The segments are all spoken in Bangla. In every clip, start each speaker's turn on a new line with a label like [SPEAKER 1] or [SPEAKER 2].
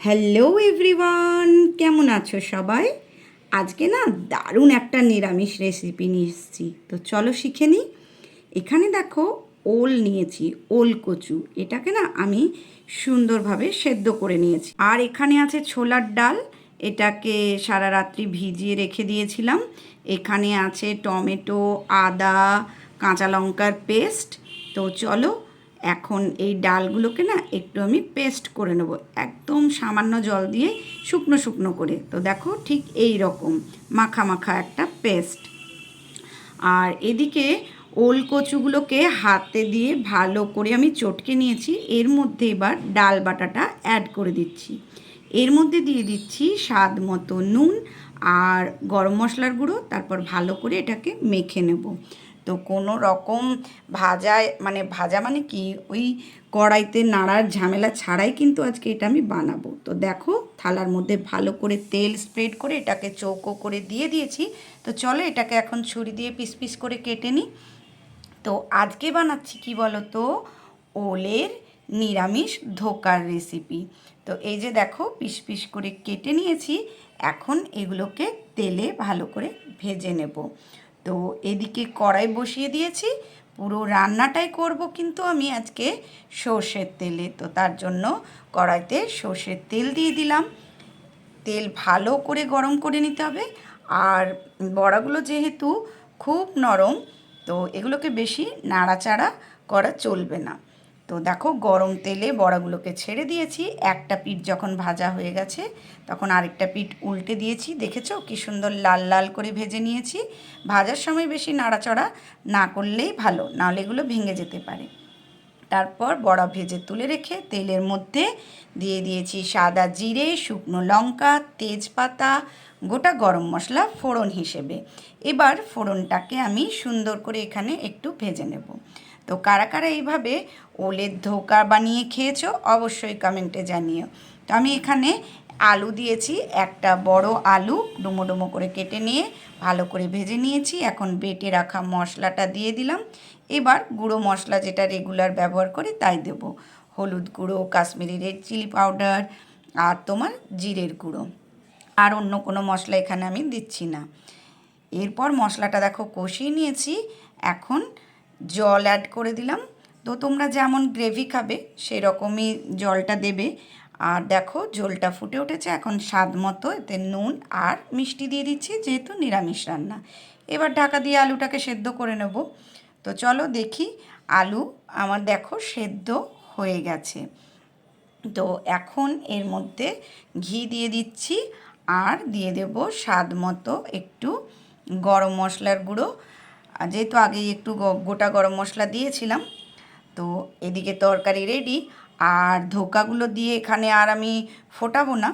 [SPEAKER 1] হ্যালো এভরিওয়ান, কেমন আছো সবাই? আজকে না দারুণ একটা নিরামিষ রেসিপি নিয়ে এসেছি। তো চলো শিখে নিই। এখানে দেখো ওল নিয়েছি, ওল কচু। এটাকে না আমি সুন্দরভাবে সেদ্ধ করে নিয়েছি। আর এখানে আছে ছোলার ডাল, এটাকে সারা রাত্রি ভিজিয়ে রেখে দিয়েছিলাম। এখানে আছে টমেটো, আদা, কাঁচা লঙ্কার পেস্ট। তো চলো এখন এই ডালগুলোকে না একটু আমি পেস্ট করে নেব, একদম সামান্য জল দিয়ে শুকনো শুকনো করে। তো দেখো ঠিক এই রকম মাখা মাখা একটা পেস্ট। আর এদিকে ওল কচুগুলোকে হাতে দিয়ে ভালো করে আমি চটকে নিয়েছি। এর মধ্যে এবার ডাল বাটাটা অ্যাড করে দিচ্ছি। এর মধ্যে দিয়ে দিচ্ছি স্বাদ মতো নুন আর গরম মশলার গুঁড়ো। তারপর ভালো করে এটাকে মেখে নেব। তো কোনো রকম ভাজা মানে কি, ওই কড়াইতে নাড়ার ঝামেলা ছাড়াই কিন্তু আজকে এটা আমি বানাবো। তো দেখো থালার মধ্যে ভালো করে তেল স্প্রেড করে এটাকে চৌকো করে দিয়ে দিয়েছি। তো চলো এটাকে এখন ছুরি দিয়ে পিস পিস করে কেটে নিই। তো আজকে বানাচ্ছি কি বলো তো, ওলের নিরামিষ ধোকার রেসিপি। তো এই যে দেখো পিস পিস করে কেটে নিয়েছি। এখন এগুলোকে তেলে ভালো করে ভেজে নেব। তো এদিকে কড়াই বসিয়ে দিয়েছি। পুরো রান্নাটাই করব কিন্তু আমি আজকে সর্ষের তেলে। তো তার জন্য কড়াইতে সর্ষের তেল দিয়ে দিলাম। তেল ভালো করে গরম করে নিতে হবে। আর বড়াগুলো যেহেতু খুব নরম, তো এগুলোকে বেশি নাড়াচাড়া করা চলবে না। তো দেখো গরম তেলে বড়াগুলোকে ছেড়ে দিয়েছি। একটা পিঠ যখন ভাজা হয়ে গেছে তখন আরেকটা পিঠ উল্টে দিয়েছি। দেখেছো কি সুন্দর লাল লাল করে ভেজে নিয়েছি। ভাজার সময় বেশি নাড়াচাড়া না করলেই ভালো, নাহলে এগুলো ভেঙে যেতে পারে। তারপর বড়া ভেজে তুলে রেখে তেলের মধ্যে দিয়ে দিয়েছি সাদা জিরে, শুকনো লঙ্কা, তেজপাতা, গোটা গরম মশলা ফোড়ন হিসেবে। এবার ফোড়নটাকে আমি সুন্দর করে এখানে একটু ভেজে নেব। তো কারা কারা এইভাবে ওলের ধোকা বানিয়ে খেয়েছো অবশ্যই কমেন্টে জানিও। তো আমি এখানে আলু দিয়েছি, একটা বড় আলু ডুমো ডুমো করে কেটে নিয়ে ভালো করে ভেজে নিয়েছি। এখন বেটে রাখা মশলাটা দিয়ে দিলাম। এবার গুঁড়ো মশলা যেটা রেগুলার ব্যবহার করি তাই দেব। হলুদ গুঁড়ো, কাশ্মীরি রেড চিলি পাউডার আর তোমার জিরের গুঁড়ো। আর অন্য কোনো মশলা এখানে আমি দিচ্ছি না। এরপর মশলাটা দেখো কষিয়ে নিয়েছি। এখন জল অ্যাড করে দিলাম। তো তোমরা যেমন গ্রেভি খাবে সেরকমই জলটা দেবে। আর দেখো ঝোলটা ফুটে উঠেছে। এখন স্বাদ মতো এতে নুন আর মিষ্টি দিয়ে দিচ্ছি, যেহেতু নিরামিষ রান্না। এবার ঢাকা দিয়ে আলুটাকে সেদ্ধ করে নেব। তো চলো দেখি, আলু আমার দেখো সেদ্ধ হয়ে গেছে। তো এখন এর মধ্যে ঘি দিয়ে দিচ্ছি আর দিয়ে দেব স্বাদ মতো একটু গরম মশলার গুঁড়ো। যেহেতু আগেই একটু গোটা গরম মশলা দিয়েছিলাম। তো এদিকে তরকারি রেডি। আর ধোকাগুলো দিয়ে এখানে আর আমি ফোটাবো না,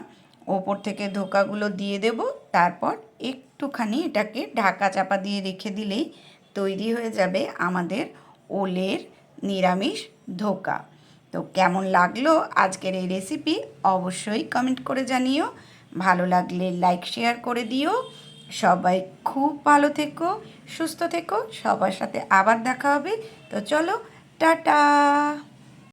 [SPEAKER 1] ওপর থেকে ধোকাগুলো দিয়ে দেব। তারপর একটুখানি এটাকে ঢাকা চাপা দিয়ে রেখে দিলেই তৈরি হয়ে যাবে আমাদের ওলের নিরামিষ ধোকা। তো কেমন লাগলো আজকের এই রেসিপি অবশ্যই কমেন্ট করে জানিও। ভালো লাগলে লাইক শেয়ার করে দিও। সবাই খুব ভালো থেকো, সুস্থ থেকো। সবার সাথে আবার দেখা হবে। তো চলো, টাটা।